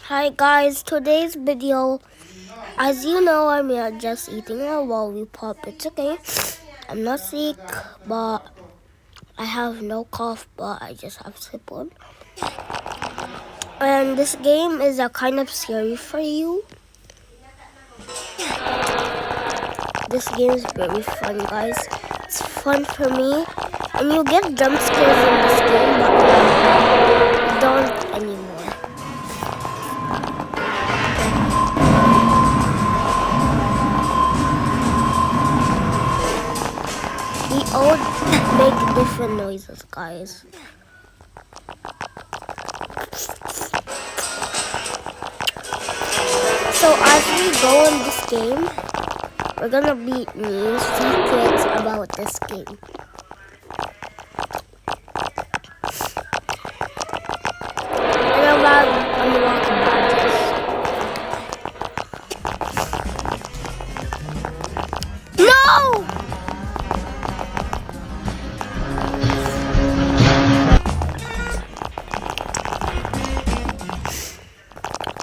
Hi guys, today's video, as you know, I'm here just eating a lollipop. It's okay. I'm not sick, but I have no cough, but I just have sipon. And this game is a kind of scary for you. This game is very fun, guys. It's fun for me. And you get jump scares in this game, but you don't anymore. We all make different noises, guys. So as we go in this game, we're gonna beat new secrets about this game. And about unlocking badges. No!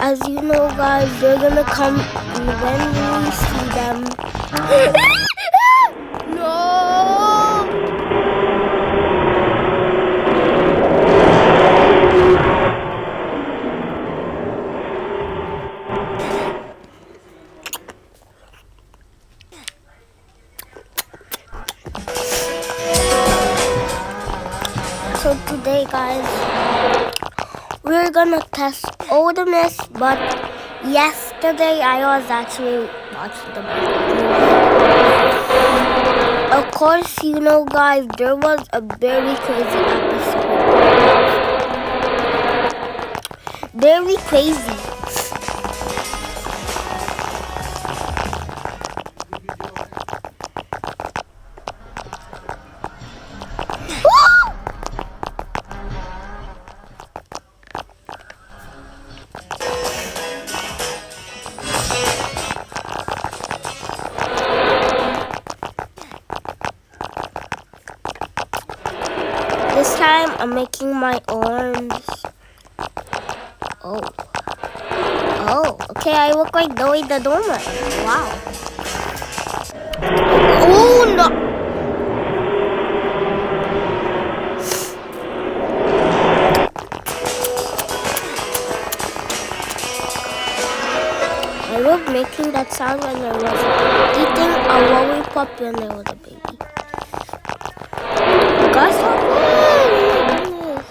As you know, guys, they're gonna come when we see them. No! So today, guys, we're gonna test all the myths, but yesterday I was actually watching the movie. Of course, you know, guys, there was a very crazy episode. Very crazy. This time, I'm making my arms. Oh, okay, I look like Dory the Dormer. Wow. Oh, no. I was making that sound when I was eating a lollipop when I was a baby. Guys, oh my goodness.